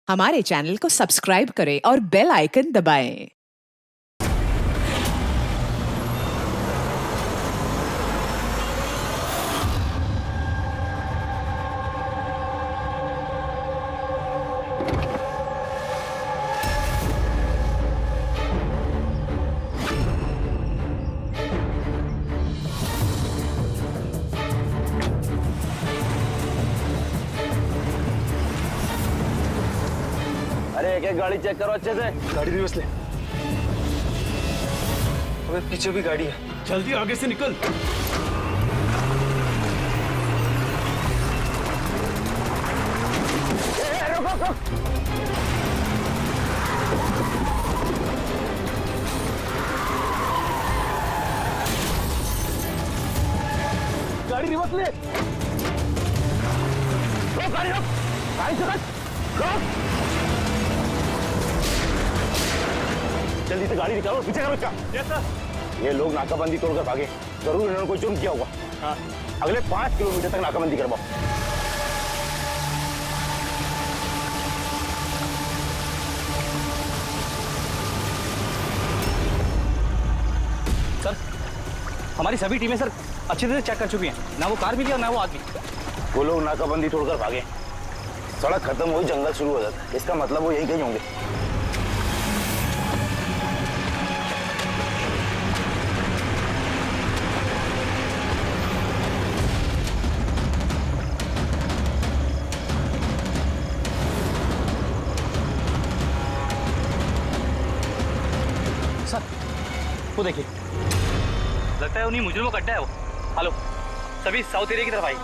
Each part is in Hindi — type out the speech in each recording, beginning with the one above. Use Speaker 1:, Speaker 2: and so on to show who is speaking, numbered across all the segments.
Speaker 1: हमारे चैनल को सब्सक्राइब करें और बेल आइकन दबाएं।
Speaker 2: अरे एक एक गाड़ी चेक करो अच्छे से।
Speaker 3: गाड़ी रिवर्स ले। अबे पीछे भी गाड़ी है, जल्दी आगे से निकल। गाड़ी रिवर्स ले।
Speaker 2: रोक गाड़ी, रोक गाड़ी, रोक। जल्दी से गाड़ी निकालो, पीछे करो इसका।
Speaker 3: Yes sir.
Speaker 2: ये लोग नाकाबंदी तोड़कर भागे, जरूर इन्होंने कोई जुर्म किया होगा।
Speaker 3: हाँ।
Speaker 2: अगले 5 किलोमीटर तक नाकाबंदी करवाओ।
Speaker 4: सर, हमारी सभी टीमें सर अच्छी तरह से चेक कर चुकी हैं, ना वो कार मिली और ना वो आदमी।
Speaker 2: वो लोग नाकाबंदी तोड़कर भागे, सड़क खत्म हुई, जंगल शुरू हो जाता है, इसका मतलब वो यही कहीं होंगे।
Speaker 4: सर, वो देखिए, लगता है उन्हीं मुजरिमों का अड्डा है वो। हेलो, सभी साउथ एरिया की तरफ आई।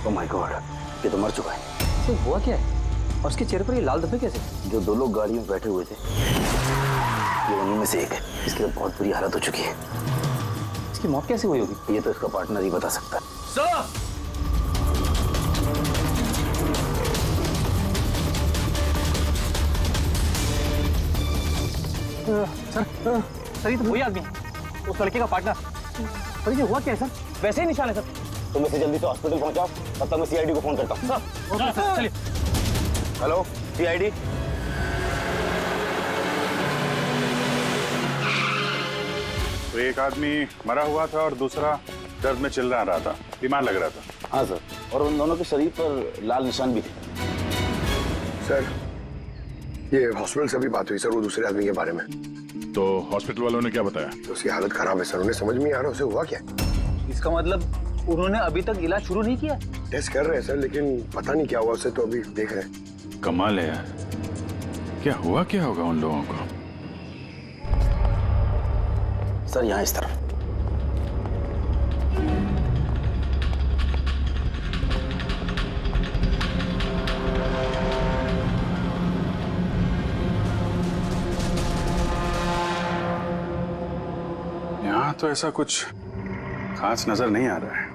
Speaker 2: ओह माय गॉड, ये तो मर चुका है।
Speaker 4: तो हुआ क्या है? और उसके चेहरे पर ये लाल धब्बे कैसे?
Speaker 2: जो 2 लोग गाड़ी में बैठे हुए थे, ये उन्हीं में से एक है। इसकी तो बहुत बुरी हालत हो चुकी है।
Speaker 4: इसकी मौत कैसे हुई होगी?
Speaker 2: ये तो इसका पार्टनर ही बता सकता है।
Speaker 3: सर,
Speaker 4: सर ये तो वही आदमी है, उस लड़के का पार्टनर। सर ये हुआ क्या है सर? वैसे ही निशान है सर।
Speaker 2: तुम इसे जल्दी से हॉस्पिटल पहुंचाओ, तब तक मैं सीआईडी को फोन करता हूँ।
Speaker 4: सर चलिए।
Speaker 2: Hello CID.
Speaker 5: तो एक आदमी मरा हुआ था और दूसरा दर्द में चिल्ला रहा था, बीमार लग रहा था।
Speaker 2: हाँ सर, और उन दोनों के शरीर पर लाल निशान भी थे।
Speaker 6: सर, ये हॉस्पिटल से भी बात हुई सर, वो दूसरे आदमी के बारे में।
Speaker 5: तो हॉस्पिटल वालों ने क्या बताया?
Speaker 6: तो उसकी हालत खराब है सर, उन्हें समझ में नहीं आ रहा उसे हुआ क्या।
Speaker 4: इसका मतलब उन्होंने अभी तक इलाज शुरू नहीं किया?
Speaker 6: टेस्ट कर रहे हैं सर, लेकिन पता नहीं क्या हुआ उसे, तो अभी देख रहे हैं।
Speaker 5: कमाल है यार, क्या हुआ क्या होगा उन लोगों को?
Speaker 2: सर यहाँ इस तरफ।
Speaker 5: यहाँ तो ऐसा कुछ खास नजर नहीं आ रहा है।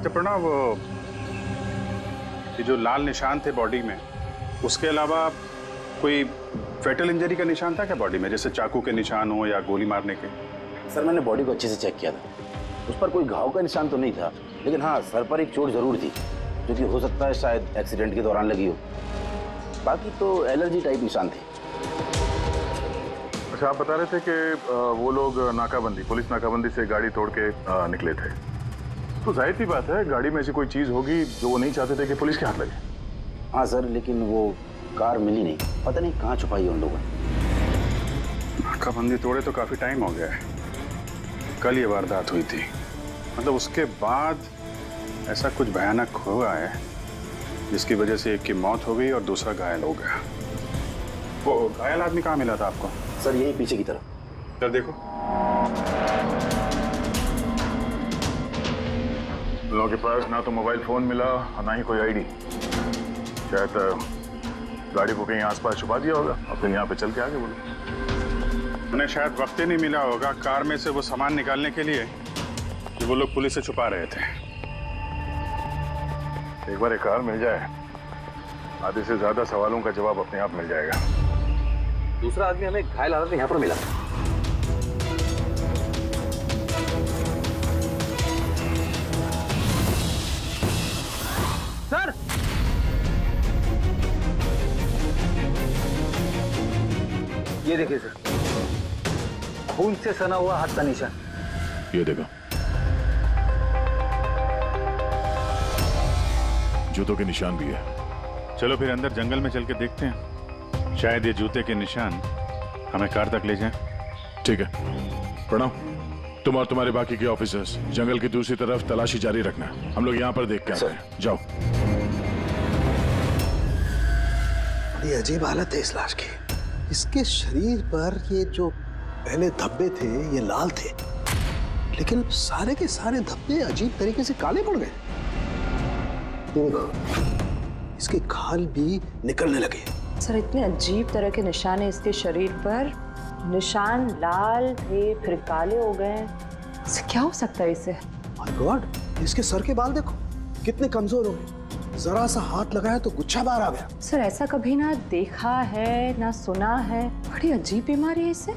Speaker 5: जब प्रणव, ये जो लाल निशान थे बॉडी में, उसके अलावा कोई फेटल इंजरी का निशान था क्या बॉडी में, जैसे चाकू के निशान हो या गोली मारने के?
Speaker 2: सर मैंने बॉडी को अच्छे से चेक किया था, उस पर कोई घाव का निशान तो नहीं था, लेकिन हाँ सर पर एक चोट जरूर थी, जो कि हो सकता है शायद एक्सीडेंट के दौरान लगी हो। बाकी तो एलर्जी टाइप निशान थे।
Speaker 5: अच्छा, आप बता रहे थे कि वो लोग नाकाबंदी, पुलिस नाकाबंदी से गाड़ी तोड़ के निकले थे, तो जाहिर सी बात है गाड़ी में ऐसी कोई चीज होगी जो वो नहीं चाहते थे कि पुलिस के हाथ लगे।
Speaker 2: हाँ सर, लेकिन वो कार मिली नहीं, पता नहीं कहाँ छुपाई है उन लोगों ने।
Speaker 5: नाकाबंदी तोड़े तो काफी टाइम हो गया है, कल ये वारदात हुई थी, मतलब उसके बाद ऐसा कुछ भयानक हुआ है जिसकी वजह से एक की मौत हो गई और दूसरा घायल हो गया। वो घायल आदमी कहाँ मिला था आपको?
Speaker 2: सर यही पीछे की तरफ।
Speaker 5: सर देखो। लोगों के पास ना तो मोबाइल फोन मिला और ना ही कोई आईडी। शायद गाड़ी को कहीं आसपास छुपा दिया होगा और फिर यहाँ पे चल के आगे बोलो। उन्हें शायद वक्त ही नहीं मिला होगा कार में से वो सामान निकालने के लिए कि वो लोग पुलिस से छुपा रहे थे। एक बार एक कार मिल जाए, आधे से ज्यादा सवालों का जवाब अपने आप मिल जाएगा।
Speaker 4: दूसरा आदमी हमें घायल हालत में यहाँ पर मिला। सर, ये देखिए सर, खून से सना हुआ हाथ का निशान।
Speaker 5: ये देखो, जूतों के निशान भी है। चलो फिर अंदर जंगल में चल के देखते हैं, शायद ये जूते के निशान हमें कार तक ले जाएं।
Speaker 7: ठीक है प्रणव, तुम और तुम्हारे बाकी के ऑफिसर्स जंगल की दूसरी तरफ तलाशी जारी रखना। हम लोग यहाँ पर देख के आते हैं। जाओ।
Speaker 8: बड़ी अजीब हालत है इस लाश की। इसके शरीर पर ये जो पहले धब्बे थे ये लाल थे, लेकिन सारे के सारे धब्बे अजीब तरीके से काले पड़ गए। देखो, इसके खाल भी निकलने लगे।
Speaker 9: सर, इतने अजीब तरह के निशान है इसके शरीर पर। निशान लाल थे फिर काले हो गए। इससे क्या हो सकता है इसे?
Speaker 8: माय गॉड, इसके सर के बाल देखो कितने कमजोर हो गए। जरा सा हाथ लगाया तो गुच्छा बाहर आ गया।
Speaker 9: सर, ऐसा कभी ना देखा है ना सुना है। बड़ी अजीब बीमारी है इसे।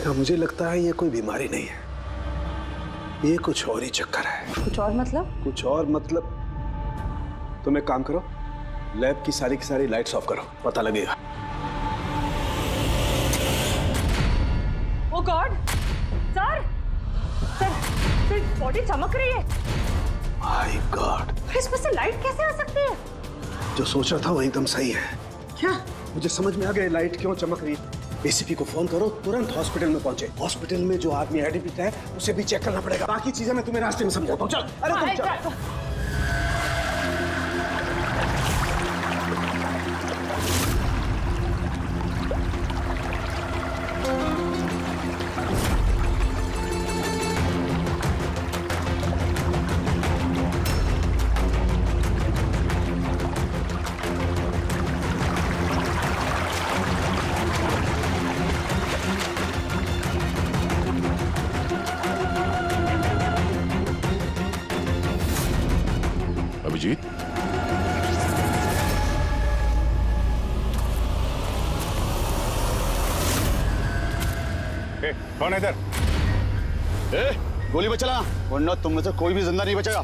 Speaker 8: मुझे लगता है ये कोई बीमारी नहीं है, ये कुछ और ही चक्कर है।
Speaker 9: कुछ और मतलब?
Speaker 8: कुछ और मतलब तुम एक काम करो, लैब की सारी लाइट्स ऑफ करो, पता लगेगा।
Speaker 9: ओ गॉड, सर बॉडी चमक रही है।
Speaker 8: माय गॉड,
Speaker 9: इसमें से लाइट कैसे आ सकती है?
Speaker 8: जो सोच रहा था वो एकदम सही है।
Speaker 9: क्या?
Speaker 8: मुझे समझ में आ गया लाइट क्यों चमक रही है। एसीपी को फोन करो, तुरंत हॉस्पिटल में पहुंचे। हॉस्पिटल में जो आदमी एडमिट है उसे भी चेक करना पड़ेगा। बाकी चीजें मैं तुम्हें रास्ते में समझाता हूँ। चल, अरे तुम चल।
Speaker 7: अभिजीत,
Speaker 5: कौन है इधर?
Speaker 3: गोली बचा वरना तुम में से कोई भी जिंदा नहीं बचेगा।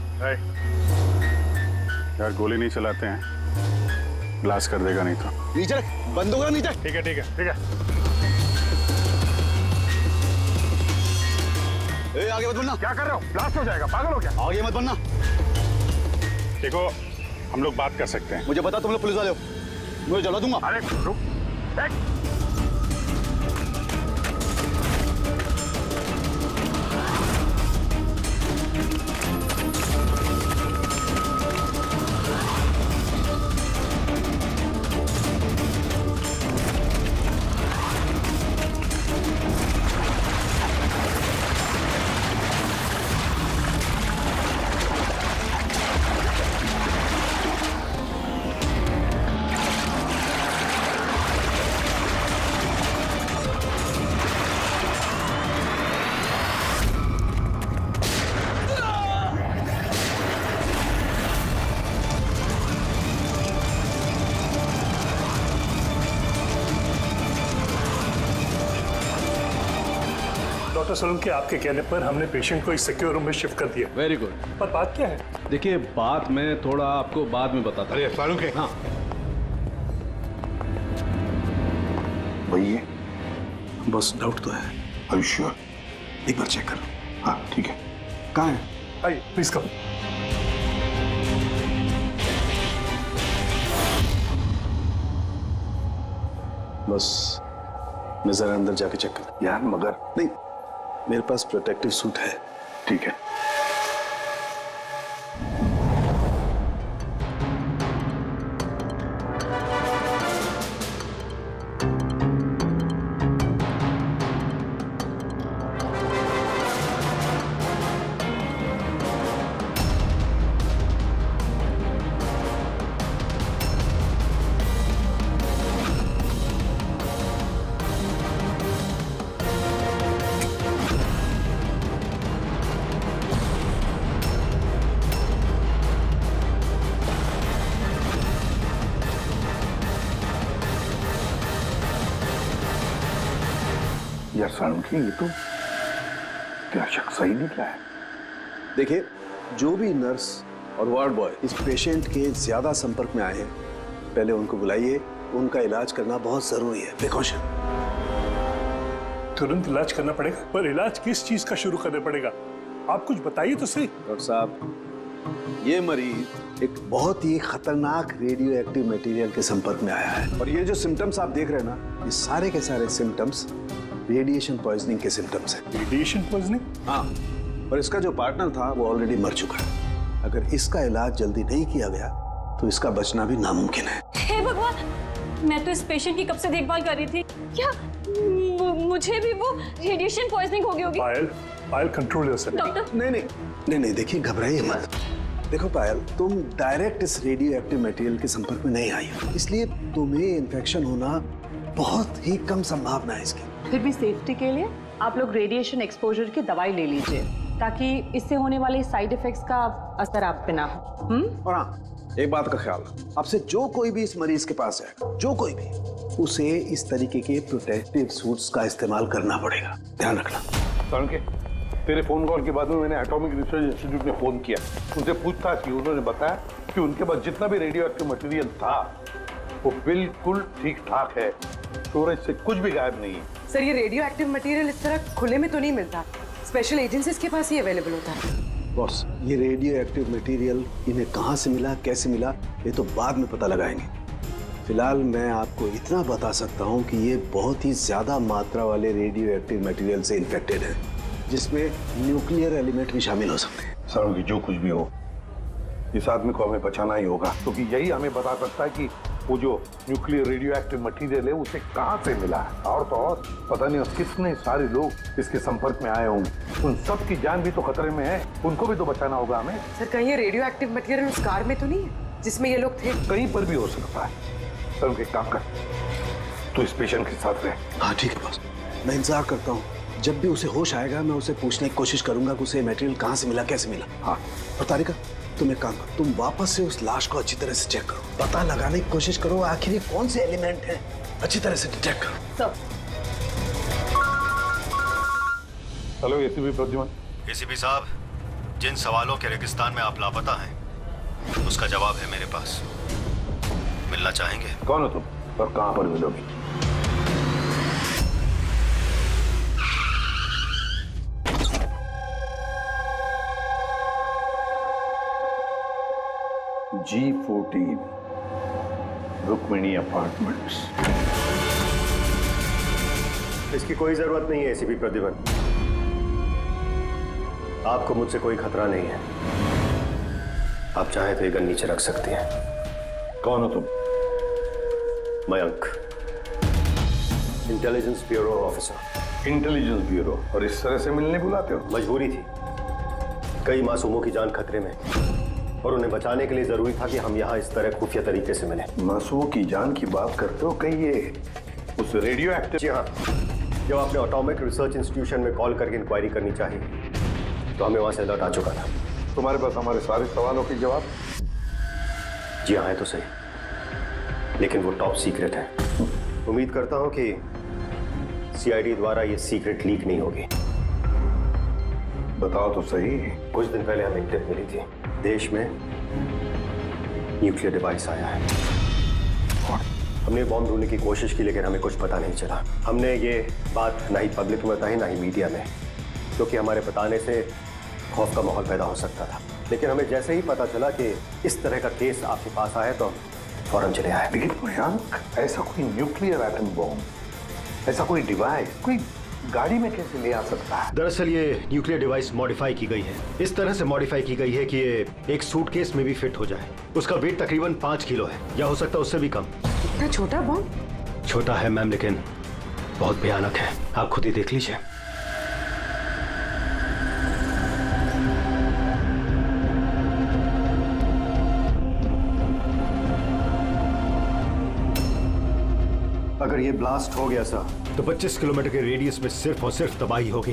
Speaker 5: यार गोली नहीं चलाते हैं, ब्लास्ट कर देगा नहीं तो।
Speaker 3: नीचे रख, बंद होगा नीचे।
Speaker 5: ठीक है ठीक है ठीक है।
Speaker 3: आगे मत बढ़ना।
Speaker 5: क्या कर रहे हो? ब्लास्ट हो जाएगा, पागल हो क्या?
Speaker 3: आगे मत बढ़ना।
Speaker 5: देखो, हम लोग बात कर सकते हैं।
Speaker 3: मुझे पता तुम लोग पुलिस वाले हो, मुझे जला दूंगा।
Speaker 5: अरे रुक,
Speaker 10: डॉक्टर सोलंकी, आपके कहने पर हमने पेशेंट को एक सिक्योर रूम में शिफ्ट कर दिया।
Speaker 11: Very good.
Speaker 10: पर बात क्या है?
Speaker 11: देखिए, बात मैं थोड़ा आपको बाद में बताता हूँ।
Speaker 5: अरे फारूक है।
Speaker 11: हाँ,
Speaker 6: वही
Speaker 8: बस डाउट तो है।
Speaker 6: Are you sure?
Speaker 8: एक बार चेक करो।
Speaker 6: हाँ ठीक है।
Speaker 8: कहाँ है?
Speaker 10: आइए प्लीज कम।
Speaker 8: बस मैं जरा अंदर जाके चेक कर।
Speaker 6: यार मगर
Speaker 8: नहीं, मेरे पास प्रोटेक्टिव सूट है।
Speaker 6: ठीक है। यार सालुंकी, ये तो क्या शक सही निकला है।
Speaker 8: देखिए, जो भी नर्स और वार्ड बॉय इस पेशेंट के ज्यादा संपर्क में आए हैं, पहले उनको बुलाइए। उनका इलाज करना बहुत जरूरी है, प्रिकॉशन।
Speaker 10: तुरंत इलाज करना पड़ेगा, पर इलाज किस चीज का शुरू करना पड़ेगा? आप कुछ बताइए तो सही।
Speaker 8: डॉक्टर साहब, ये मरीज एक बहुत ही खतरनाक रेडियो एक्टिव मटेरियल के संपर्क में आया है, और ये जो सिम्टम्स आप देख रहे हैं ना, ये सारे के सारे सिम्टम्स रेडिएशन पॉइजनिंग के सिम्टम्स हैं।
Speaker 10: Radiation poisoning?
Speaker 8: हाँ, और इसका जो पार्टनर था वो ऑलरेडी मर चुका है। अगर इसका इलाज जल्दी नहीं किया गया तो इसका बचना भी नामुमकिन है।
Speaker 12: हे भगवान, मैं तो इस पेशेंट की कब से देखभाल कर रही थी। क्या मुझे भी वो रेडिएशन पॉइजनिंग हो गई होगी?
Speaker 10: पायल कंट्रोल योरसेल्फ।
Speaker 12: डॉक्टर,
Speaker 8: नहीं, देखिए, घबराइए मत। देखो पायल, तुम डायरेक्ट इस रेडियो एक्टिव मटेरियल के संपर्क में नहीं आई हो, इसलिए तुम्हें इन्फेक्शन होना बहुत ही कम संभावना है इसकी।
Speaker 9: फिर भी सेफ्टी के लिए आप लोग रेडिएशन एक्सपोजर की दवाई ले लीजिए, ताकि इससे होने वाले साइड इफेक्ट्स का असर आप पे ना हो।
Speaker 8: और हाँ, एक बात का ख्याल, आपसे जो कोई भी इस मरीज के पास है, जो कोई भी, उसे इस तरीके के प्रोटेक्टिव सूट्स का इस्तेमाल करना पड़ेगा, ध्यान रखना।
Speaker 6: सालुंकी, तेरे फोन कॉल के बाद में मैंने एटॉमिक रिसर्च इंस्टीट्यूट में फोन किया, उनसे पूछताछ की। उन्होंने बताया कि उनके पास जितना भी रेडियो एक्टिव मटेरियल था वो बिल्कुल ठीक ठाक है, स्टोरेज से कुछ भी गायब नहीं है।
Speaker 13: सर, ये रेडियो एक्टिव मटेरियल इस तरह खुले में तो नहीं मिलता, स्पेशल एजेंसीज के पास ही अवेलेबल होता है।
Speaker 8: बॉस, ये रेडियो एक्टिव मटेरियल इन्हें कहाँ से मिला, कैसे मिला, ये तो बाद में पता लगाएंगे। फिलहाल मैं आपको इतना बता सकता हूँ कि ये बहुत ही ज्यादा मात्रा वाले रेडियो एक्टिव मटेरियल से इन्फेक्टेड है, जिसमें न्यूक्लियर एलिमेंट भी शामिल हो सकते हैं।
Speaker 6: सालुंकी, जो कुछ भी हो, इस आदमी को हमें बचाना ही होगा, क्योंकि यही हमें बता सकता है कि वो जो न्यूक्लियर रेडियो एक्टिव मटेरियल है उसे कहाँ से मिला है। और तो और पता नहीं कितने सारे लोग इसके संपर्क में आए होंगे, उन सब की जान भी तो खतरे में है, उनको भी तो बचाना होगा हमें।
Speaker 13: सर, कहीं ये रेडियो एक्टिव मटेरियल उस कार में तो नहीं है जिसमें ये लोग थे?
Speaker 6: कहीं पर भी हो सकता है। सर, एक काम कर, तू इस पेशेंट के साथ रहे।
Speaker 8: हाँ ठीक है बॉस, मैं इंतजार करता हूँ। जब भी उसे होश आएगा मैं उसे पूछने की कोशिश करूंगा कि उसे मटेरियल कहाँ से मिला, कैसे मिला। हाँ, और तारिका, तुम एक काम करो, तुम वापस से उस लाश को अच्छी तरह से चेक करो, पता लगाने की कोशिश करो आखिर ये कौन से एलिमेंट हैं, अच्छी तरह से डिटेक्ट करो।
Speaker 6: Hello ACP Pradyuman.
Speaker 14: एसीपी साहब, जिन सवालों के रेगिस्तान में आप लापता हैं, उसका जवाब है मेरे पास। मिलना चाहेंगे?
Speaker 6: कौन हो तुम और कहां पर मिलोगे? G14 Rukmini apartments.
Speaker 15: इसकी कोई जरूरत नहीं है एसीपी प्रद्युमन, आपको मुझसे कोई खतरा नहीं है। आप चाहें तो ये गन नीचे रख सकते हैं।
Speaker 6: कौन हो तुम?
Speaker 15: Mayank, intelligence bureau officer.
Speaker 6: Intelligence bureau? और इस तरह से मिलने बुलाते हो?
Speaker 15: मजबूरी थी, कई मासूमों की जान खतरे में, और उन्हें बचाने के लिए जरूरी था कि हम यहाँ इस तरह खुफिया तरीके से मिले।
Speaker 6: मासूमों की जान की बात करते हो, कहीं ये उस रेडियो एक्टिव?
Speaker 15: जी हाँ, जब आपने एटॉमिक रिसर्च इंस्टीट्यूशन में कॉल करके इंक्वायरी करनी चाहिए तो हमें वहां से अलर्ट आ चुका था।
Speaker 6: तुम्हारे पास हमारे सारे सवालों के जवाब?
Speaker 15: जी हाँ, है तो सही, लेकिन वो टॉप सीक्रेट है। उम्मीद करता हूं कि सीआईडी द्वारा ये सीक्रेट लीक नहीं होगी।
Speaker 6: बताओ तो सही।
Speaker 15: कुछ दिन पहले हमें एक टिप मिली थी, देश में न्यूक्लियर डिवाइस आया है। हमने बॉम्ब ढूंढने की कोशिश की, लेकिन हमें कुछ पता नहीं चला। हमने ये बात ना ही पब्लिक में बताई, ना ही मीडिया में, क्योंकि हमारे बताने से खौफ का माहौल पैदा हो सकता था। लेकिन हमें जैसे ही पता चला कि इस तरह का केस आपके पास आया तो फौरन चले आए।
Speaker 6: लेकिन मयंक, ऐसा कोई न्यूक्लियर एटम बॉम्ब, ऐसा कोई डिवाइस कोई गाड़ी में कैसे ले आ सकता है?
Speaker 15: दरअसल ये न्यूक्लियर डिवाइस मॉडिफाई की गई है, इस तरह से मॉडिफाई की गई है कि ये एक सूटकेस में भी फिट हो जाए। उसका वेट तकरीबन 5 किलो है, या हो सकता है उससे भी कम।
Speaker 13: इतना छोटा बॉम्ब?
Speaker 15: छोटा है मैम, लेकिन बहुत भयानक है, आप खुद ही देख लीजिए। अगर ये ब्लास्ट हो गया सर, तो 25 किलोमीटर के रेडियस में सिर्फ और सिर्फ तबाही होगी।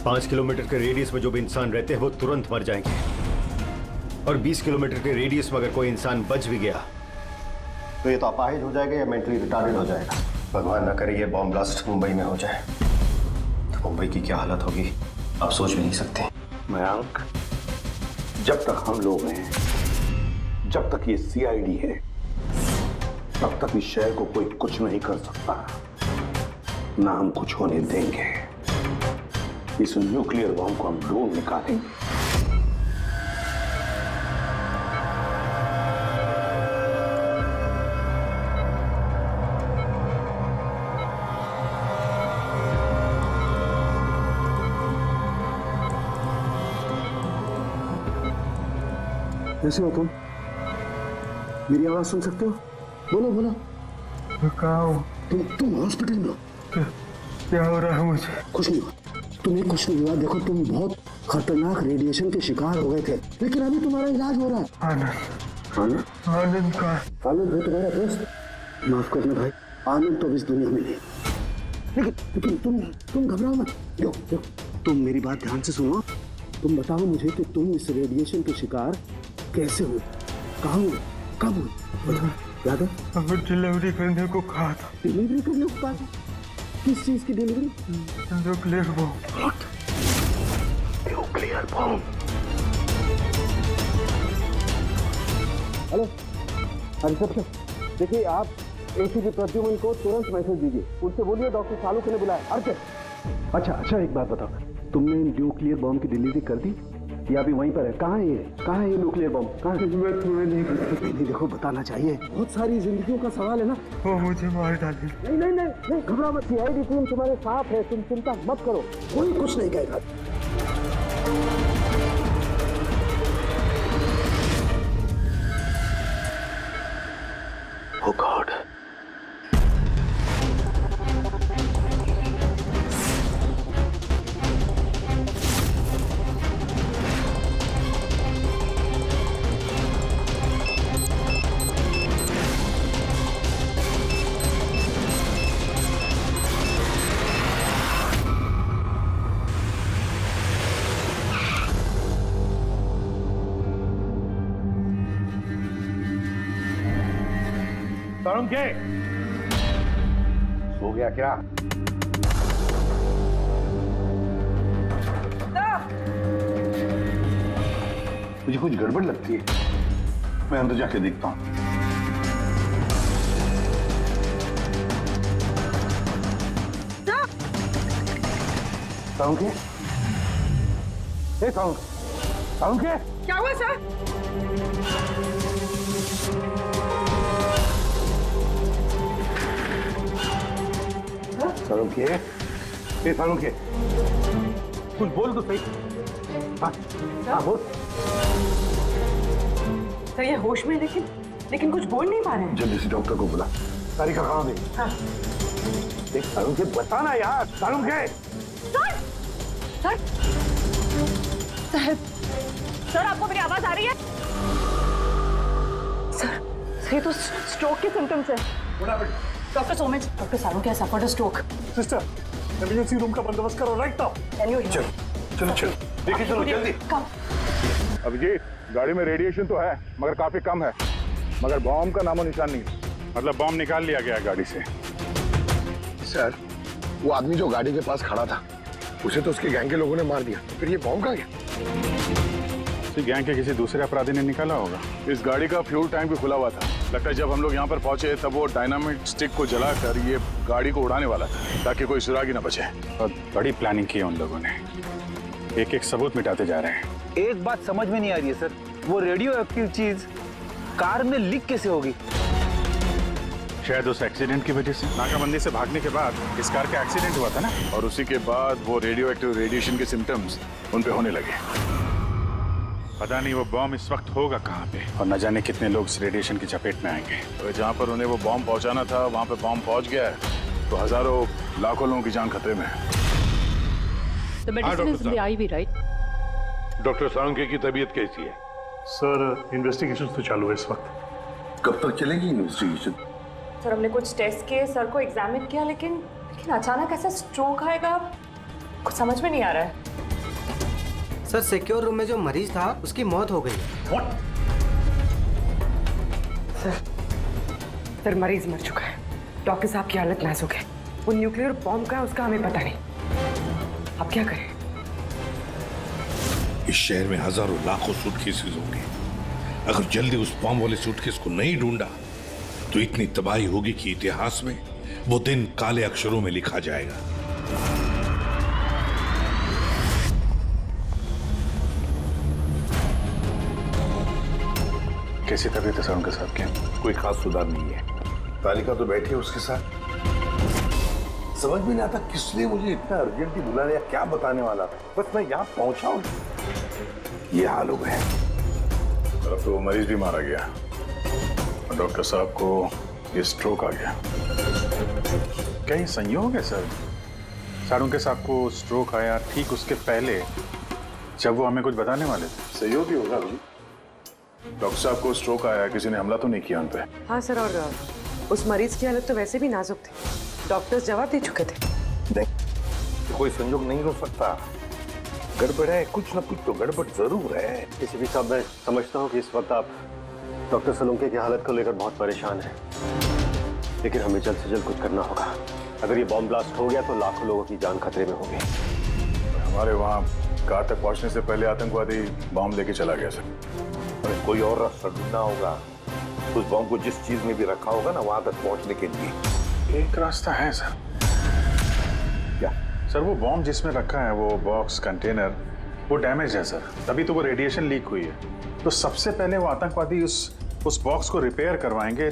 Speaker 15: 5 किलोमीटर के रेडियस में जो भी इंसान रहते हैं वो तुरंत मर जाएंगे, और 20 किलोमीटर के रेडियस में अगर कोई इंसान बच भी गया तो ये तो अपाहिज हो जाएगा या मेंटली रिटार्डेड हो जाएगा। भगवान ना करे ये बॉम्ब ब्लास्ट मुंबई में हो जाए। मुंबई की क्या हालत होगी आप सोच भी नहीं सकते।
Speaker 6: मयंक, जब तक हम लोग हैं, जब तक ये सीआईडी है, तब तक इस शहर को कोई कुछ नहीं कर सकता, ना हम कुछ होने देंगे। इस न्यूक्लियर बॉम्ब को हम ढूंढ निकालेंगे।
Speaker 8: कैसे हो तुम? मेरी आवाज सुन सकते हो? बोलो बोलो।
Speaker 10: कहाँ हो?
Speaker 8: तुम हॉस्पिटल में हो।
Speaker 10: क्या हो रहा है मुझे?
Speaker 8: कुछ नहीं हुआ, तुम्हें कुछ नहीं हुआ। देखो तुम बहुत खतरनाक रेडिएशन के शिकार हो गए थे, लेकिन अभी तुम्हारा इलाज हो रहा है।
Speaker 10: आनंद का
Speaker 8: आनंद है तुम्हारा दोस्त। माफ करना भाई, आनंद तो इस दुनिया में नहीं। लेकिन तुम घबराओ मत। देखो तुम मेरी बात ध्यान से सुनो। तुम बताओ मुझे कि तुम इस रेडिएशन के शिकार कैसे हुए, कहाँ हुए, कब हुए? याद है?
Speaker 10: डिलीवरी करने को कहा था।
Speaker 8: डिलीवरी करने को कहा था? किस चीज की delivery?
Speaker 10: Nuclear bomb.
Speaker 8: Nuclear bomb. Hello reception, देखिए आप एसीपी प्रद्युमन को तुरंत मैसेज दीजिए, उनसे बोलिए डॉक्टर सालू ने बुलाया। अच्छा एक बात बताओ, तुमने न्यूक्लियर बॉम्ब की डिलीवरी कर दी या अभी वहीं पर है? कहाँ है ये न्यूक्लियर बॉम्ब? कहाँ है? मैं तुम्हें नहीं देखो बताना चाहिए, बहुत सारी जिंदगियों का सवाल है ना।
Speaker 10: वो मुझे मार डाली।
Speaker 8: नहीं घबराओ मत, सीआईडी टीम तुम्हारे साथ है, तुम चिंता मत करो, कोई कुछ नहीं कहेगा। Oh God.
Speaker 6: के सो गया क्या? मुझे कुछ गड़बड़ लगती है, मैं अंदर जाके देखता हूं। साउंड के? साउंड के?
Speaker 13: क्या हुआ सर?
Speaker 6: सारुण के कुछ बोल तो सही। हाँ बोल।
Speaker 13: सर ये होश में लेकिन कुछ बोल नहीं पा रहे हैं।
Speaker 6: जल्दी से डॉक्टर को बुला। तारिका कहाँ गई?
Speaker 13: हाँ।
Speaker 6: देख सारुण के बताना यार। सारुण के
Speaker 12: सर आपको मेरी आवाज आ रही है? सर ये तो स्ट्रोक के सिम्टम्स है। डॉक्टर सोमेश, डॉक्टर सालू के suffered a stroke.
Speaker 10: Sister emergency room का बंदोबस्त करो राइट नाउ।
Speaker 12: कैन यू
Speaker 6: चलो देखिए, चलो जल्दी।
Speaker 7: अभिजीत, गाड़ी में रेडिएशन तो है मगर काफी कम है, मगर बॉम्ब का नामो निशान नहीं। मतलब बॉम्ब निकाल लिया गया गाड़ी से।
Speaker 6: सर वो आदमी जो गाड़ी के पास खड़ा था उसे तो उसके गैंग के लोगों ने मार दिया, फिर ये बॉम्ब कहाँ गया?
Speaker 7: गैंग के किसी दूसरे अपराधी ने निकाला होगा। इस गाड़ी का फ्यूल टैंक भी खुला हुआ था। लगता है जब हम लोग यहाँ पर पहुंचे तब वो डायनामिट स्टिक को जलाकर ये गाड़ी को उड़ाने वाला था ताकि कोई सुराग ही न बचे। और बड़ी प्लानिंग की है उन लोगों ने, एक एक सबूत मिटाते जा रहे हैं।
Speaker 4: एक बात समझ में नहीं आ रही है सर, वो रेडियो एक्टिव चीज कार में लीक कैसे होगी?
Speaker 7: शायद उस एक्सीडेंट की वजह से। नाकाबंदी से भागने के बाद इस कार का एक्सीडेंट हुआ था ना, और उसी के बाद वो रेडियो एक्टिव रेडिएशन के सिम्टम्स उन पे होने लगे। पता नहीं वो बॉम्ब इस वक्त होगा कहाँ पे, और न जाने कितने लोग इस रेडिएशन की चपेट में आएंगे। तो जहाँ पर उन्हें वो बॉम्ब पहुँचाना था वहाँ पे बॉम्ब पहुँच गया है तो हजारों लाखों लोगों की जान खतरे में है।
Speaker 9: The medicine is in the IV, right?
Speaker 6: Doctor Salunke की तबीयत कैसी है?
Speaker 10: सर इन्वेस्टिगेशन तो चालू है इस वक्त।
Speaker 6: कब तक चलेगी इन्वेस्टिगेशन?
Speaker 9: सर हमने कुछ टेस्ट किए, सर को एग्जामिन किया, लेकिन अचानक ऐसा स्ट्रोक आएगा कुछ समझ में नहीं आ रहा है।
Speaker 16: सर सिक्योर रूम में जो मरीज था उसकी मौत हो गई।
Speaker 13: सर मरीज मर चुका है, डॉक्टर साहब की हालत नाजुक है। वो न्यूक्लियर बॉम्ब का उसका हमें पता नहीं। अब क्या करें?
Speaker 6: इस शहर में हजारों लाखों सूटकेसेस होंगे। अगर जल्दी उस बॉम्ब वाले सूटकेस को नहीं ढूंढा तो इतनी तबाही होगी कि इतिहास में वो दिन काले अक्षरों में लिखा जाएगा।
Speaker 5: कैसी तबीयत है सर उनके साथ? क्या
Speaker 6: कोई खास सुधार नहीं है। तालिका तो बैठी है उसके साथ। समझ में नहीं आता किस लिए मुझे इतना अर्जेंटली बुला लिया, क्या बताने वाला था। बस मैं यहाँ पहुंचा हूँ, ये हाल हो गया।
Speaker 5: अब तो मरीज भी मारा गया और डॉक्टर साहब को ये स्ट्रोक आ गया। क्या ये संयोग है सर? सारुंके साहब को स्ट्रोक आया ठीक उसके पहले जब वो हमें कुछ बताने वाले थे।
Speaker 6: सहयोग ही होगा अभी।
Speaker 5: डॉक्टर साहब को स्ट्रोक आया, किसी ने हमला तो नहीं किया उन पे?
Speaker 13: हाँ सर, और उस मरीज की हालत तो वैसे भी नाजुक थी। डॉक्टर्स जवाब दे चुके थे।
Speaker 6: नहीं, कोई संयोग नहीं हो सकता। गड़बड़ है, कुछ ना कुछ तो गड़बड़ जरूर है।
Speaker 15: किसी भी साहब, मैं समझता हूँ कि इस वक्त आप डॉक्टर सलूंके की हालत को लेकर बहुत परेशान हैं, लेकिन हमें जल्द से जल्द कुछ करना होगा। अगर ये बॉम्ब ब्लास्ट हो गया तो लाखों लोगों की जान खतरे में होगी।
Speaker 5: हमारे वहाँ कार तक पहुँचने से पहले आतंकवादी बॉम्ब लेके चला गया सर।
Speaker 6: कोई और रास्ता ढूंढना होगा। उस बॉम्ब को जिस चीज में भी रखा होगा ना, वहां तक पहुंचने के लिए
Speaker 5: एक रास्ता है सर।
Speaker 6: क्या
Speaker 5: सर? वो बॉम्ब जिसमें रखा है, वो बॉक्स कंटेनर, वो डैमेज है सर, तभी तो वो रेडिएशन लीक हुई है। तो सबसे पहले वो आतंकवादी उस बॉक्स को रिपेयर करवाएंगे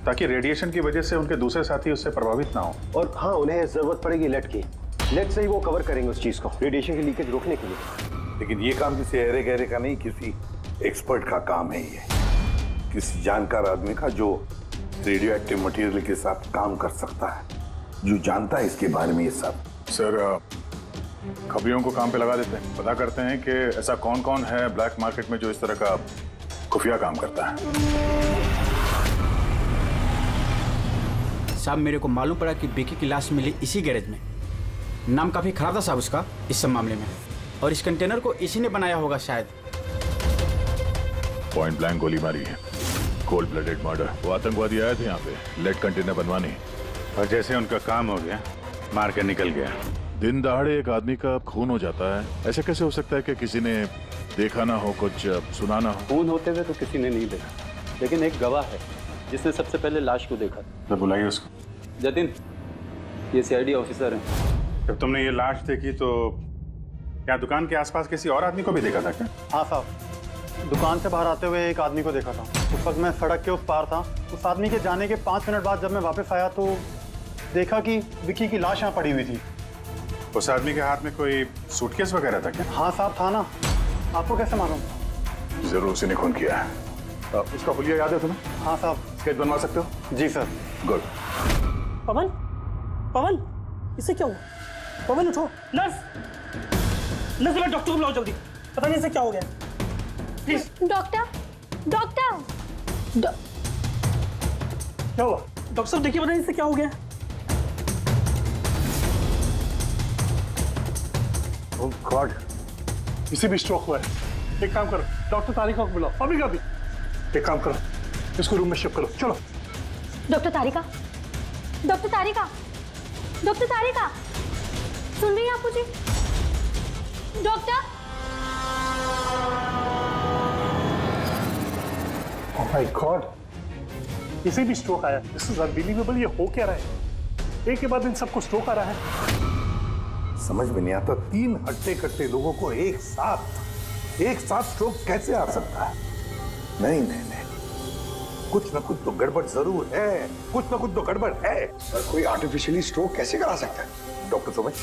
Speaker 5: ताकि रेडिएशन की वजह से उनके दूसरे साथी उससे प्रभावित ना हो।
Speaker 15: और हाँ, उन्हें जरूरत पड़ेगी लेड की। लेड से ही वो कवर करेंगे उस चीज को, रेडिएशन की लीकेज रोकने के लिए।
Speaker 6: लेकिन ये काम किसी अहरे गहरे का नहीं, किसी एक्सपर्ट का काम है। ये किसी जानकार आदमी का जो रेडियो एक्टिव मटेरियल के साथ काम कर सकता है, जो जानता है इसके बारे में ये सब।
Speaker 5: सर, खबरियों को काम पे लगा देते हैं, पता करते हैं कि ऐसा कौन कौन है ब्लैक मार्केट में जो इस तरह का खुफिया काम करता है।
Speaker 17: साहब, मेरे को मालूम पड़ा कि विकी की लाश मिली इसी गैरेज में। नाम काफी खराब था साहब उसका इस सब मामले में, और इस कंटेनर को इसी ने बनाया होगा शायद।
Speaker 7: पॉइंट ब्लैंक गोली मारी है, कोल्ड ब्लडेड मर्डर। वो आतंकवादी आए थे यहाँ पे लेड कंटेनर बनवाने,
Speaker 5: और जैसे उनका काम हो गया मार कर निकल गया।
Speaker 7: दिन दहाड़े एक आदमी का खून हो जाता है, ऐसे कैसे हो सकता है कि किसी ने देखा ना हो, कुछ सुना ना हो?
Speaker 18: खून होते हुए तो किसी ने नहीं देखा, लेकिन एक गवाह है जिसने सबसे पहले लाश को देखा।
Speaker 5: तो बुलाइए उसको।
Speaker 18: जतिन, ये सीआईडी ऑफिसर हैं।
Speaker 5: जब तुमने ये लाश देखी तो क्या दुकान के आसपास किसी और आदमी को भी देखा था क्या?
Speaker 18: हाँ साहब, दुकान से बाहर आते हुए एक आदमी को देखा था। उस वक्त मैं सड़क के उस पार था। उस आदमी के जाने के 5 मिनट बाद जब मैं वापस आया तो देखा कि विकी की लाश यहाँ पड़ी हुई थी।
Speaker 5: उस आदमी के हाथ में कोई सूटकेस वगैरह था क्या?
Speaker 18: हाँ साहब, था ना। आपको कैसे मालूम?
Speaker 5: जरूर उसी ने खून किया है। उसका हुलिया याद है तुम्हें?
Speaker 18: हाँ साहब।
Speaker 5: स्केच बनवा सकते हो?
Speaker 18: जी सर।
Speaker 5: गुड।
Speaker 19: पवन, पवन, इससे क्या हुआ? पवन उठो। नर्स, नर्स, डॉक्टर को बुलाओ जल्दी। पता नहीं इसे क्या हो गया।
Speaker 12: डॉक्टर, डॉक्टर,
Speaker 19: क्या हुआ? डॉक्टर साहब देखिए, पता नहीं इससे क्या हो गया।
Speaker 10: ओह गॉड, इसे भी स्ट्रोक हुआ है। एक काम करो, डॉक्टर तारिका को बुलाओ अभी का अभी। एक काम करो, इसको रूम में शिफ्ट करो। चलो।
Speaker 12: डॉक्टर तारिका, डॉक्टर तारिका, डॉक्टर तारिका, सुन रही हैं आप मुझे? डॉक्टर।
Speaker 10: ओह माय गॉड, इसे भी स्ट्रोक आया। This is unbelievable. ये हो क्या रहा है? एक के बाद इन सबको स्ट्रोक आ रहा है।
Speaker 6: समझ में नहीं आता, 3 हट्टे कट्टे लोगों को एक साथ स्ट्रोक कैसे आ सकता है? नहीं नहीं नहीं, कुछ ना कुछ तो गड़बड़ जरूर है, कुछ ना कुछ तो गड़बड़ है।
Speaker 8: सर, कोई आर्टिफिशियली स्ट्रोक कैसे करा सकता है?
Speaker 6: डॉक्टर समझ,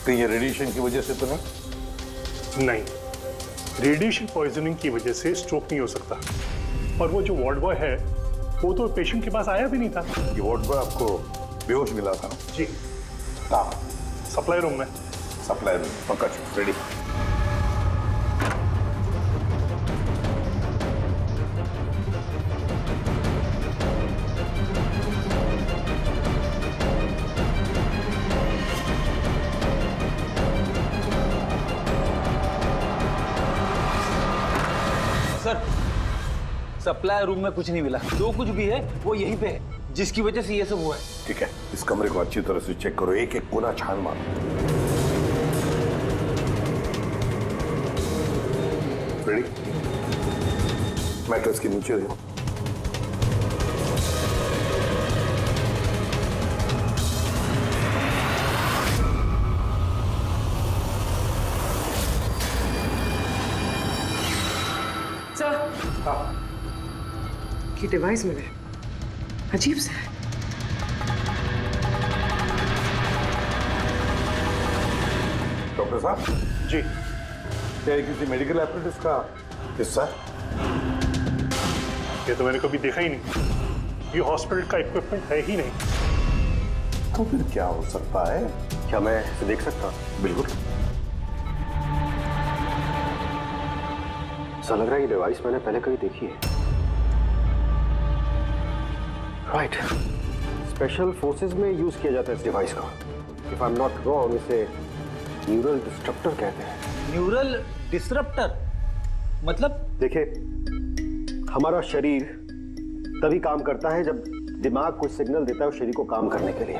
Speaker 6: तो ये रेडिएशन की वजह से तो नहीं?
Speaker 10: नहीं, रेडिएशन पॉइजनिंग की वजह से स्ट्रोक नहीं हो सकता। और वो जो वार्ड बॉय है वो तो पेशेंट के पास आया भी नहीं था।
Speaker 6: ये वार्ड बॉय आपको बेहोश मिला था ना?
Speaker 10: जी।
Speaker 6: कहाँ?
Speaker 10: सप्लाई रूम में।
Speaker 6: Supply room, Pankaj ready.
Speaker 4: Sir, supply room में कुछ नहीं मिला। जो कुछ भी है वो यहीं पे है, जिसकी वजह से ये सब हुआ है।
Speaker 6: ठीक है, इस कमरे को अच्छी तरह से चेक करो, एक एक कोना छान मारो। रेडी? मैट्रेस के नीचे देखो।
Speaker 13: ये डिवाइस मिले, अजीब सा है।
Speaker 6: डॉक्टर साहब
Speaker 10: जी,
Speaker 6: क्या ये किसी मेडिकल एपरेटस का हिस्सा है?
Speaker 10: ये तो मैंने कभी देखा ही नहीं। ये हॉस्पिटल का इक्विपमेंट है ही नहीं।
Speaker 6: तो फिर क्या हो सकता है?
Speaker 15: क्या मैं इसे देख सकता हूँ?
Speaker 6: बिल्कुल।
Speaker 15: ऐसा लग रहा है ये डिवाइस मैंने पहले कभी देखी है। राइट, स्पेशल फोर्सेस में यूज किया जाता है इस डिवाइस का। If I am not wrong, इसे न्यूरल डिस्ट्रप्टर कहते हैं।
Speaker 17: न्यूरल डिस्ट्रप्टर मतलब?
Speaker 15: देखिए, हमारा शरीर तभी काम करता है जब दिमाग कोई सिग्नल देता है उस शरीर को काम करने के लिए,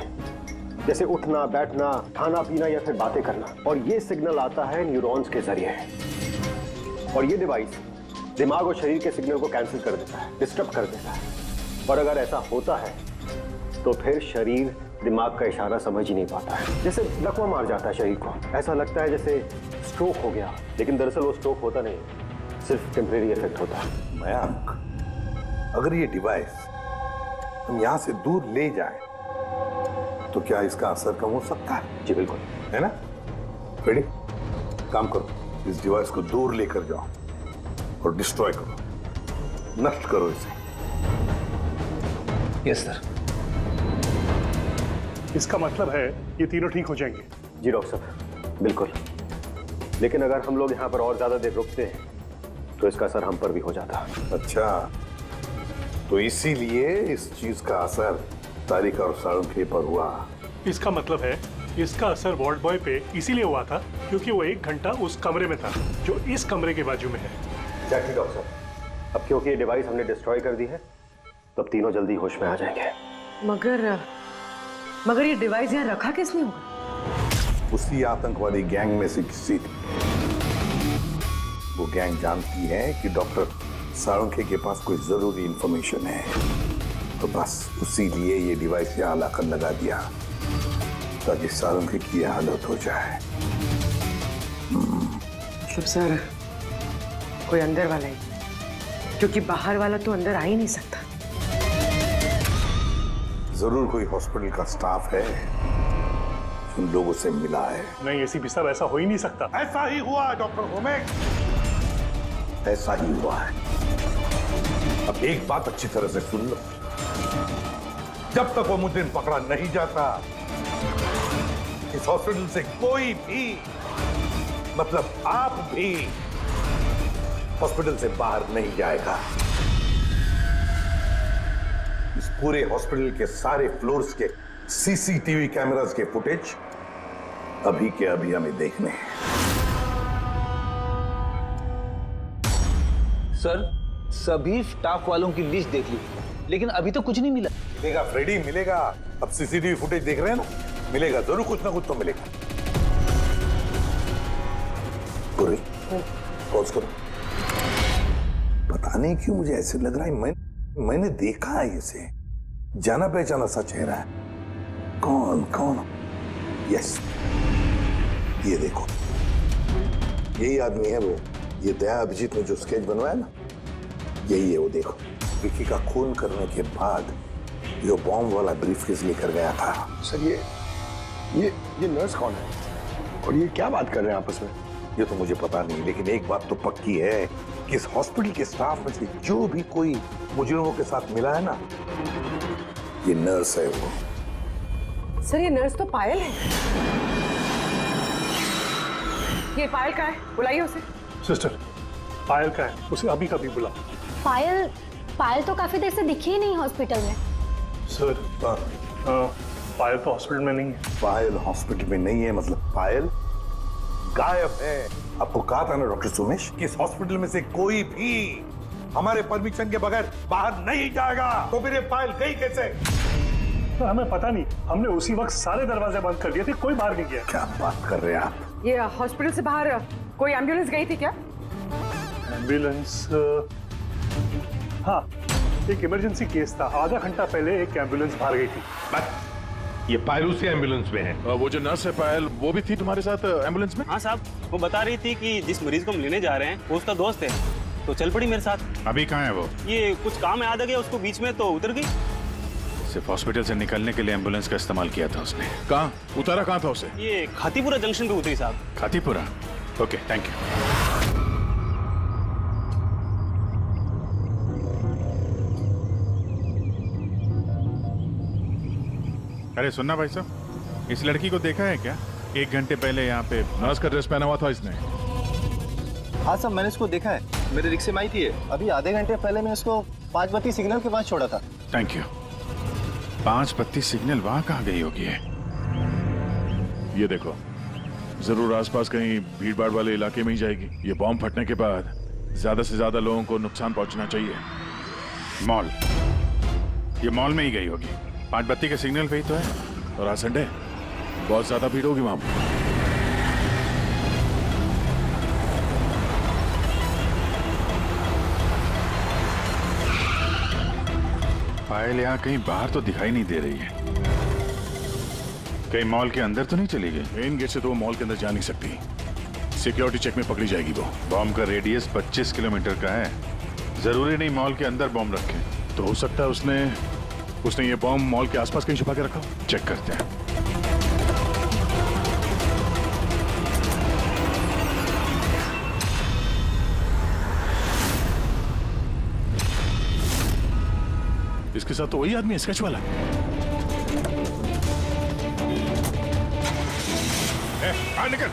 Speaker 15: जैसे उठना, बैठना, खाना पीना या फिर बातें करना। और ये सिग्नल आता है न्यूरॉन्स के जरिए, और ये डिवाइस दिमाग और शरीर के सिग्नल को कैंसिल कर देता है, डिस्टर्ब कर देता है। और अगर ऐसा होता है तो फिर शरीर दिमाग का इशारा समझ ही नहीं पाता है, जैसे लकवा मार जाता है शरीर को। ऐसा लगता है जैसे स्ट्रोक हो गया, लेकिन दरअसल वो स्ट्रोक होता नहीं, सिर्फ टेम्परेरी इफेक्ट होता है।
Speaker 6: मयंक, अगर ये डिवाइस हम यहाँ से दूर ले जाएं, तो क्या इसका असर कम हो सकता है?
Speaker 15: जी बिल्कुल,
Speaker 6: है ना? रेडी? काम करो, इस डिवाइस को दूर लेकर जाओ और डिस्ट्रॉय करो, नष्ट करो इसे।
Speaker 10: Yes sir. इसका मतलब है ये तीनों ठीक हो जाएंगे?
Speaker 15: जी डॉक्टर साहब, बिल्कुल। लेकिन अगर हम लोग यहाँ पर और ज्यादा देर रुकते हैं तो इसका असर हम पर भी हो जाता।
Speaker 6: अच्छा, तो इसीलिए इस चीज का असर तारिका और साळुंखे पर हुआ।
Speaker 10: इसका मतलब है इसका असर वार्ड बॉय पे इसीलिए हुआ था क्योंकि वो 1 घंटा उस कमरे में था जो इस कमरे के बाजू में है।
Speaker 15: एग्जैक्टली डॉक्टर साहब। अब क्योंकि ये डिवाइस हमने डिस्ट्रॉय कर दी है, तो अब तीनों जल्दी होश में आ जाएंगे।
Speaker 13: मगर ये डिवाइस यहाँ रखा किसने होगा?
Speaker 6: उसी आतंकवादी गैंग में से किसी थी। वो गैंग जानती है कि डॉक्टर साळुंखे के पास कोई जरूरी इंफॉर्मेशन है, तो बस उसी लिए ये डिवाइस यहाँ लाकर लगा दिया ताकि साळुंखे की हालत हो जाए।
Speaker 13: शुभ सर, कोई अंदर वाला ही, क्योंकि बाहर वाला तो अंदर आ ही नहीं सकता।
Speaker 6: जरूर कोई हॉस्पिटल का स्टाफ है उन लोगों से मिला है।
Speaker 10: नहीं एसीपी साहब, ऐसा हो ही नहीं सकता।
Speaker 6: ऐसा ही हुआ है डॉक्टर होमेक, ऐसा ही हुआ है। अब एक बात अच्छी तरह से सुन लो, जब तक वो मुजरिम पकड़ा नहीं जाता, इस हॉस्पिटल से कोई भी, मतलब आप भी, हॉस्पिटल से बाहर नहीं जाएगा। इस पूरे हॉस्पिटल के सारे फ्लोर्स के सीसीटीवी कैमरास के फुटेज अभी के अभी हमें देखने हैं।
Speaker 20: सर, सभी स्टाफ वालों की लिस्ट देख ली, लेकिन अभी तो कुछ नहीं मिला।
Speaker 6: मिलेगा फ्रेडी, मिलेगा। अब सीसीटीवी फुटेज देख रहे हैं ना, मिलेगा जरूर, कुछ ना कुछ तो मिलेगा। पूरी पॉज करो। पता नहीं क्यों मुझे ऐसे लग रहा है मैंने देखा है इसे, जाना पहचाना सा चेहरा है। कौन कौन? यस, ये देखो, यही आदमी है वो। ये दया अभिजीत ने जो स्केच बनवाया ना, यही है वो। देखो, विकी का खून करने के बाद जो बॉम्ब वाला ब्रीफकेस लेकर गया था।
Speaker 8: सर, ये नर्स कौन है और ये क्या बात कर रहे हैं आपस में?
Speaker 6: ये तो मुझे पता नहीं, लेकिन एक बात तो पक्की है कि इस हॉस्पिटल के स्टाफ में से जो भी कोई मुजरिमों के साथ मिला है ना, ये नर्स है वो।
Speaker 13: सर, ये नर्स तो पायल है। ये पायल का है, बुलाइए उसे।
Speaker 10: सिस्टर, पायल का है, उसे अभी कभी बुला।
Speaker 12: पायल तो काफी देर से दिखी ही नहीं हॉस्पिटल में।
Speaker 10: सर, पायल तो हॉस्पिटल में नहीं है।
Speaker 6: पायल हॉस्पिटल में नहीं है मतलब पायल गायब है। आपको कहा था ना डॉक्टर सुमेश कि इस हॉस्पिटल में से कोई भी हमारे परमिशन के बगैर बाहर नहीं जाएगा। तो फिर ये पायल गई कैसे?
Speaker 10: तो हमें पता नहीं, हमने उसी वक्त सारे दरवाजे बंद कर दिए थे, कोई बाहर नहीं गया।
Speaker 6: क्या बात कर रहे हैं आप?
Speaker 13: ये हॉस्पिटल से बाहर कोई एम्बुलेंस गई थी क्या?
Speaker 10: एम्बुलेंस, हाँ एक इमरजेंसी केस था, आधा घंटा पहले एक एम्बुलेंस बाहर गई थी।
Speaker 6: ये पायलू से एम्बुलेंस में है।
Speaker 5: वो जो नर्स है पायल, वो भी थी तुम्हारे साथ एम्बुलेंस में?
Speaker 4: हाँ साहब, वो बता रही थी कि जिस मरीज को हम लेने जा रहे हैं वो उसका दोस्त है, तो चल पड़ी मेरे साथ।
Speaker 7: अभी कहाँ है वो?
Speaker 4: ये कुछ काम याद आ गया उसको बीच में, तो उतर गई।
Speaker 7: सिर्फ हॉस्पिटल से निकलने के लिए एम्बुलेंस का इस्तेमाल किया था उसने। कहाँ उतारा, कहाँ था उसे?
Speaker 4: ये खातीपुरा जंक्शन पे उतरी साहब।
Speaker 7: Khatipura, okay thank you. अरे सुनना भाई साहब, इस लड़की को देखा है क्या? 1 घंटे पहले यहाँ पे नर्स का ड्रेस पहना हुआ था इसने।
Speaker 18: हाँ साहब, मैंने इसको देखा है, मेरे रिक्शे में आई थी। अभी आधे घंटे पहले मैं इसको 5 बत्ती सिग्नल के पास छोड़ा था।
Speaker 7: Thank you. 5 बत्ती सिग्नल वहाँ कहाँ गई होगी?
Speaker 5: ये देखो, जरूर आसपास कहीं भीड़ भाड़ वाले इलाके में ही जाएगी। ये बॉम्ब फटने के बाद ज्यादा से ज्यादा लोगों को नुकसान पहुंचना चाहिए।
Speaker 7: मॉल, ये मॉल में ही गई होगी। 5 बत्ती के सिग्नल पे ही तो है।
Speaker 5: और आज संडे, बहुत ज्यादा भीड़ होगी वहां पर।
Speaker 7: पायल यहाँ कहीं बाहर तो दिखाई नहीं दे रही है। कहीं मॉल के अंदर तो नहीं चली गई?
Speaker 5: मेन गेट से तो वो मॉल के अंदर जा नहीं सकती, सिक्योरिटी चेक में पकड़ी जाएगी वो।
Speaker 7: बॉम्ब का रेडियस 25 किलोमीटर का है, जरूरी नहीं मॉल के अंदर बॉम्ब रखे।
Speaker 5: तो हो सकता है उसने ये बॉम्ब मॉल के आसपास कहीं छुपा के रखा।
Speaker 7: चेक करते हैं।
Speaker 5: इसके साथ तो वही आदमी है, स्केच वाला।
Speaker 7: निकल।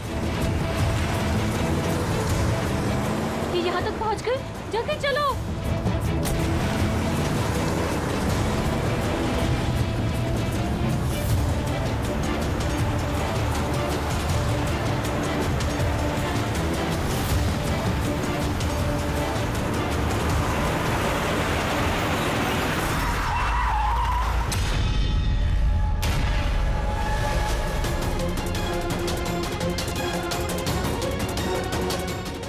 Speaker 12: ये यहाँ तक पहुँच गए, जल्दी चलो।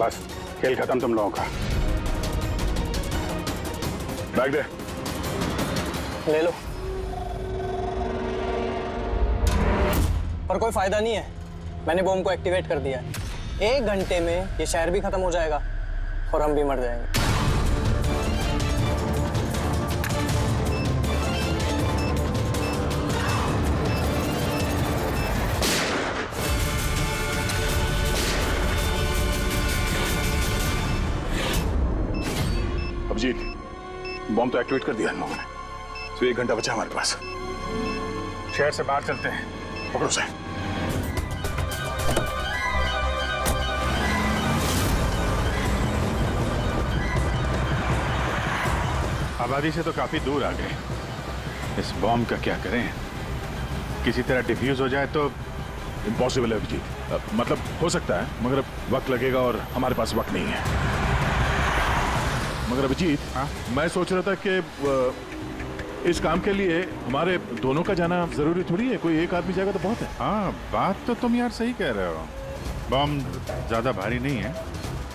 Speaker 5: बस खेल खत्म तुम लोगों का। बैग दे।
Speaker 4: ले लो। पर कोई फायदा नहीं है, मैंने बॉम्ब को एक्टिवेट कर दिया है। 1 घंटे में ये शहर भी खत्म हो जाएगा और हम भी मर जाएंगे।
Speaker 5: अभिजीत, बॉम्ब तो एक्टिवेट कर दिया इन लोगों ने, तो 1 घंटा बचा हमारे पास।
Speaker 7: शहर से बाहर चलते हैं।
Speaker 5: पकड़ो से।
Speaker 7: आबादी से तो काफी दूर आ गए। इस बॉम्ब का क्या करें? किसी तरह डिफ्यूज हो जाए तो।
Speaker 5: इम्पॉसिबल है अभिजीत, मतलब हो सकता है मगर वक्त लगेगा और हमारे पास वक्त नहीं है। मगर अभिजीत, मैं सोच रहा था कि इस काम के लिए हमारे दोनों का जाना जरूरी थोड़ी है, कोई एक आदमी जाएगा तो बहुत है।
Speaker 7: हाँ, बात तो तुम यार सही कह रहे हो। बॉम्ब ज्यादा भारी नहीं है,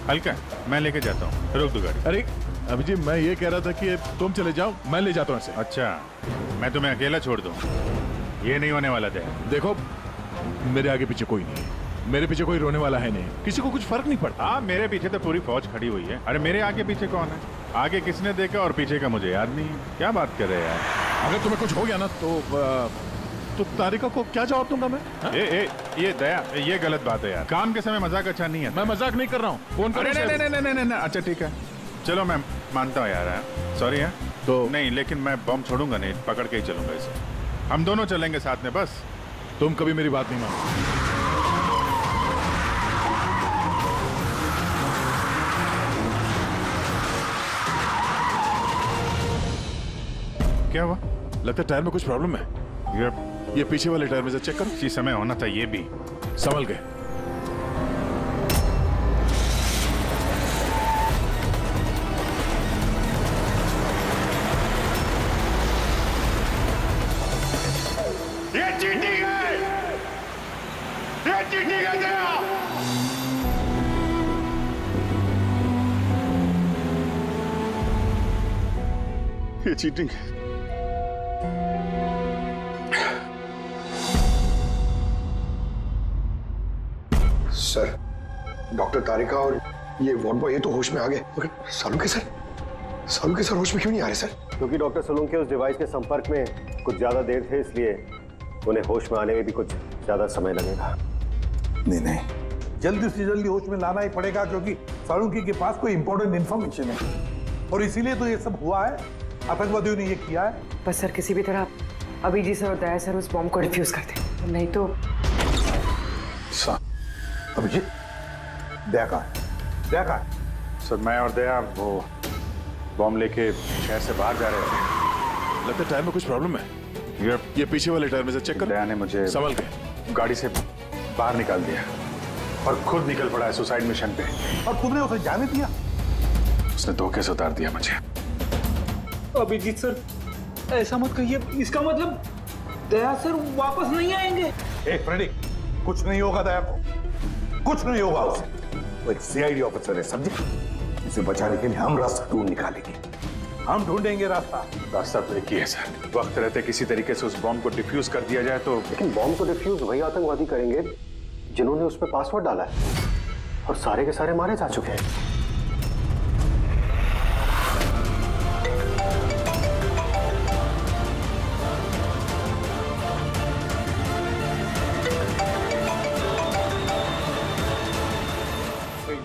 Speaker 7: हल्का है। मैं लेके जाता हूँ, रोक दो गाड़ी।
Speaker 5: अरे अभिजीत, मैं ये कह रहा था कि तुम चले जाओ, मैं ले जाता हूँ इसे।
Speaker 7: अच्छा, मैं तुम्हें अकेला छोड़ दूँ? ये नहीं होने वाला था।
Speaker 5: देखो, मेरे आगे पीछे कोई नहीं है, मेरे पीछे कोई रोने वाला है नहीं, किसी को कुछ फर्क नहीं पड़ता।
Speaker 7: हाँ, मेरे पीछे तो पूरी फौज खड़ी हुई है। अरे मेरे आगे पीछे कौन है? आगे किसने देखा और पीछे का मुझे याद नहीं है। क्या बात कर रहे हैं यार?
Speaker 5: अगर तुम्हें कुछ हो गया ना तो तारिका को क्या जवाब दूंगा मैं?
Speaker 7: ये दया, ये गलत बात है यार। काम के समय मजाक अच्छा नहीं है।
Speaker 5: मैं मजाक नहीं कर रहा हूँ। फोन
Speaker 7: अरे नहीं, अच्छा ठीक है, चलो मैं मानता हूँ यार, सॉरी है तो नहीं, लेकिन मैं बॉम्ब छोड़ूंगा नहीं, पकड़ के ही चलूंगा इसे। हम दोनों चलेंगे साथ में। बस
Speaker 5: तुम कभी मेरी बात नहीं मानो।
Speaker 7: क्या हुआ?
Speaker 5: लगता है टायर में कुछ प्रॉब्लम है। ये पीछे वाले टायर में से चेक करो।
Speaker 7: इसी समय होना था ये भी।
Speaker 5: संभल गए।
Speaker 7: ये चीटिंग है, ये चीटिंग है।
Speaker 5: ये चीटिंग है।
Speaker 8: सर, डॉक्टर तारिका और ये वार्ड बॉय ये तो होश में आ गए, मगर सालुके सर होश में क्यों नहीं आ रहे सर?
Speaker 15: क्योंकि डॉक्टर सोलंकी उस डिवाइस के संपर्क में कुछ ज्यादा देर थे, इसलिए उन्हें होश में आने में भी कुछ ज्यादा समय लगेगा।
Speaker 6: नहीं, जल्दी से जल्दी होश में लाना ही पड़ेगा, क्योंकि सालुंकी के पास कोई इंपॉर्टेंट इंफॉर्मेशन है और इसीलिए तो ये सब हुआ है। आतंकवादियों ने ये किया है।
Speaker 13: बस सर, किसी भी तरह अभिजीत सर और दया सर उस बॉम्ब को डिफ्यूज कर दें, नहीं तो।
Speaker 6: अभिजीत, दया कहाँ है?
Speaker 5: सर, मैं और दया वो बॉम्ब लेके शहर से बाहर जा रहे थे।
Speaker 7: लगता है टायर में कुछ प्रॉब्लम है। ये पीछे वाले टायर में से चेक कर।
Speaker 5: दया ने मुझे
Speaker 7: संभल के
Speaker 5: गाड़ी से बाहर निकाल दिया और खुद निकल पड़ा है सुसाइड मिशन पे।
Speaker 6: और तुमने उसे जाने दिया?
Speaker 5: उसने धोखे से उतार दिया मुझे।
Speaker 20: अभिजीत सर, ऐसा मत कहिए। इसका मतलब दया सर वापस नहीं आएंगे।
Speaker 6: फ्रेडी, कुछ नहीं होगा दया को, कुछ नहीं होगा उसे। वो एक सीआईडी ऑफिसर है, समझे? उसे बचाने के लिए हम रास्ता ढूंढ निकालेंगे, हम ढूंढेंगे रास्ता
Speaker 5: तो एक ही है सर। वक्त रहते किसी तरीके से उस बॉम्ब को डिफ्यूज कर दिया जाए तो।
Speaker 15: लेकिन बॉम्ब को डिफ्यूज वही आतंकवादी करेंगे जिन्होंने उस पर पासवर्ड डाला है, और सारे के सारे मारे जा चुके हैं।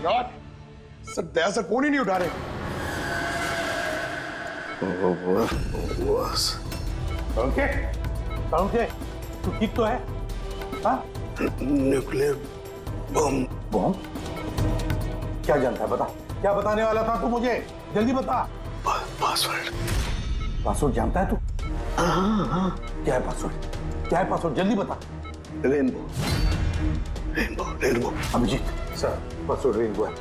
Speaker 6: यार, सर दया सर फोन ही नहीं उठा रहे। ओके, तू ठीक तो है? हाँ?
Speaker 8: Nuclear
Speaker 6: bomb? क्या जानता है, बता। क्या बताने वाला था तू मुझे? जल्दी बता। पासवर्ड जानता है तू? हाँ। क्या है पासवर्ड? जल्दी बता।
Speaker 8: Rainbow.
Speaker 6: Abhijit sir, password rainbow है।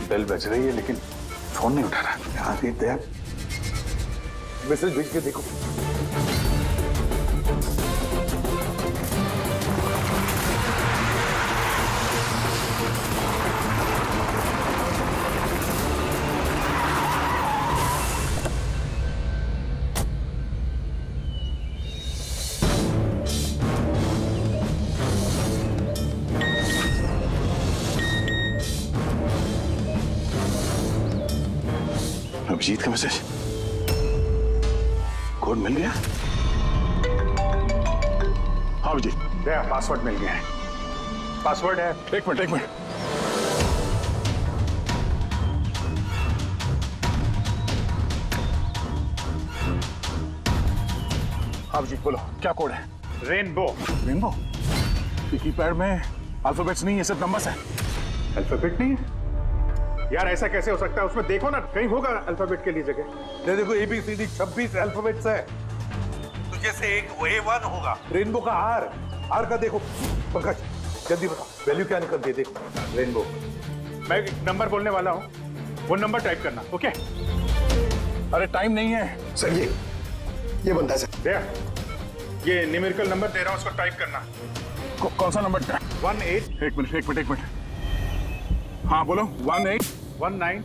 Speaker 5: बेल बज रही है लेकिन फोन नहीं उठा रहा।
Speaker 6: यहाँ से दया मैसेज भेज के देखो।
Speaker 5: अभिजीत का मैसेज, कोड मिल गया? हाँ अभिजीत, दया पासवर्ड मिल गया है। पासवर्ड है। एक मिनट। अभिजीत बोलो, क्या कोड है? रेनबो। कीपैड में अल्फाबेट्स नहीं है, सिर्फ नंबर्स है। अल्फाबेट नहीं है यार, ऐसा कैसे हो सकता है? उसमें देखो ना, कहीं होगा अल्फाबेट के लिए जगह।
Speaker 6: देखो ABCD 26 अल्फाबेट्स है, तो जैसे एक A1 होगा। रेनबो का आर का देखो। पंकज जल्दी बता, वैल्यू क्या निकलती है? देखो रेनबो।
Speaker 5: मैं एक नंबर बोलने वाला हूँ, वो नंबर टाइप करना। ओके? अरे टाइम नहीं है
Speaker 8: सर। ये बनता है सर।
Speaker 5: ये न्यूमेरिकल नंबर दे रहा हूँ, उसको टाइप करना। कौन सा नंबर? 18। एक मिनट। हाँ बोलो। 18 19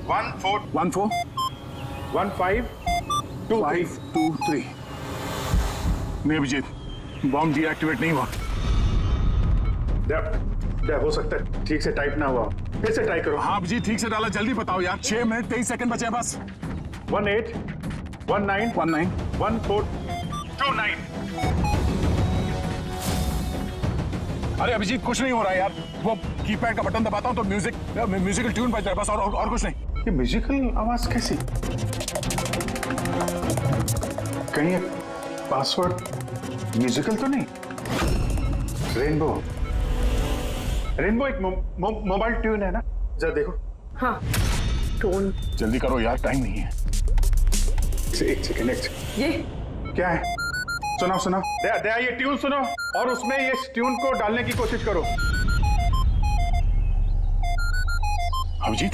Speaker 5: 14 15 23। नहीं अभिजीत, बॉम्ब डीएक्टिवेट नहीं हुआ। हो सकता है ठीक से टाइप ना हुआ, फिर से टाइप करो। हाँ अभिजीत, ठीक से डाला, जल्दी बताओ यार। 6 मिनट 23 सेकंड बचे बस। 18 19 14 29। अरे अभिजीत, कुछ नहीं हो रहा है यार। वो कीपैड का बटन दबाता हूँ तो म्यूजिकल ट्यून बज रहा है बस, और कुछ नहीं। ये म्यूजिकल आवाज कैसी? कहीं पासवर्ड म्यूजिकल तो नहीं? रेनबो एक मोबाइल ट्यून है ना? जरा देखो।
Speaker 13: हाँ, टोन।
Speaker 5: जल्दी करो यार, टाइम नहीं है। एक सेकंड।
Speaker 13: ये
Speaker 5: क्या है? सुनाओ। दया ये ट्यून सुनो और उसमें ये ट्यून को डालने की कोशिश करो। अभिजीत,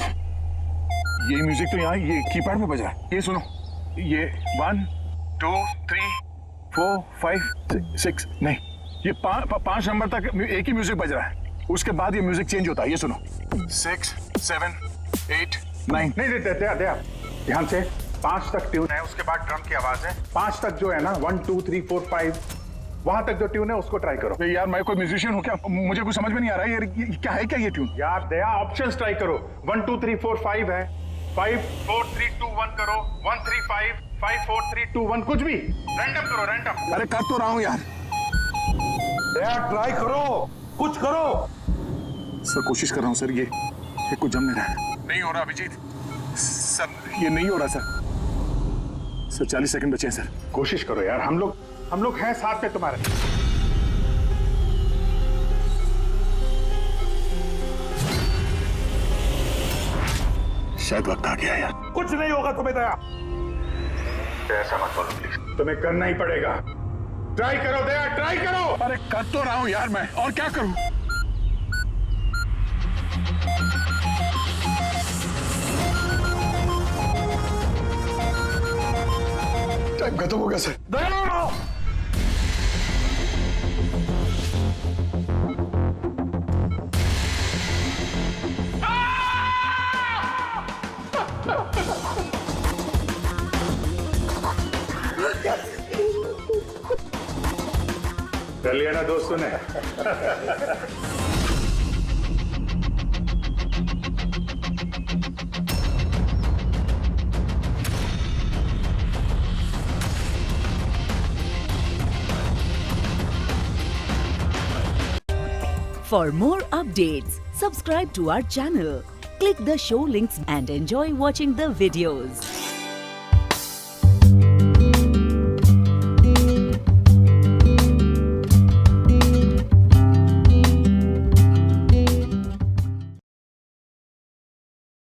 Speaker 5: ये म्यूजिक तो यहाँ ये कीपैड में बज रहा है। ये सुनो, ये 1 2 3 4 5 6 नहीं,
Speaker 7: ये 5 नंबर तक एक ही म्यूजिक बज रहा है, उसके बाद ये म्यूजिक चेंज होता है। ये सुनो, 6, 7, 8, 9। नहीं दे ध्यान से, 5 तक ट्यून है, उसके बाद ड्रम की आवाज है। 5 तक जो है ना, 1, 2, 3, 4, 5, वहां तक जो ट्यून है उसको ट्राई करो। यार मैं कोई म्यूजिशियन हूँ क्या? मुझे कुछ समझ में नहीं आ रहा है। ये क्या है, क्या ये ट्यून? यार दया, ऑप्शंस ट्राई करो। 1, 2, 3, 4, 5 है, 5, 4, 3, 2, 1 करो, 1, 3, 5, 5, 4, 3, 2, 1, कुछ भी रैंडम करो, रैंडम। अरे कर तो रहा हूँ यार।
Speaker 6: दया ट्राई करो, कुछ करो।
Speaker 7: सर कोशिश कर रहा हूँ सर, ये कुछ जम नहीं रहा है। नहीं हो रहा अभिजीत सर, ये नहीं हो रहा सर। 40 सेकंड बचे हैं सर। कोशिश करो यार, हम लोग हैं साथ में तुम्हारे। शायद वक्त आ गया यार।
Speaker 6: कुछ नहीं होगा तुम्हें दया।
Speaker 7: ऐसा मत बोलो प्लीज। तुम्हें करना ही पड़ेगा। ट्राई करो दया, ट्राई करो। अरे कर तो रहा हूं यार मैं, और क्या करूं? टाइम खत्म हो गया सर। दया!
Speaker 5: कर लिया ना दोस्तों ने।
Speaker 1: For more updates, subscribe to our channel, click the show links and enjoy watching the videos.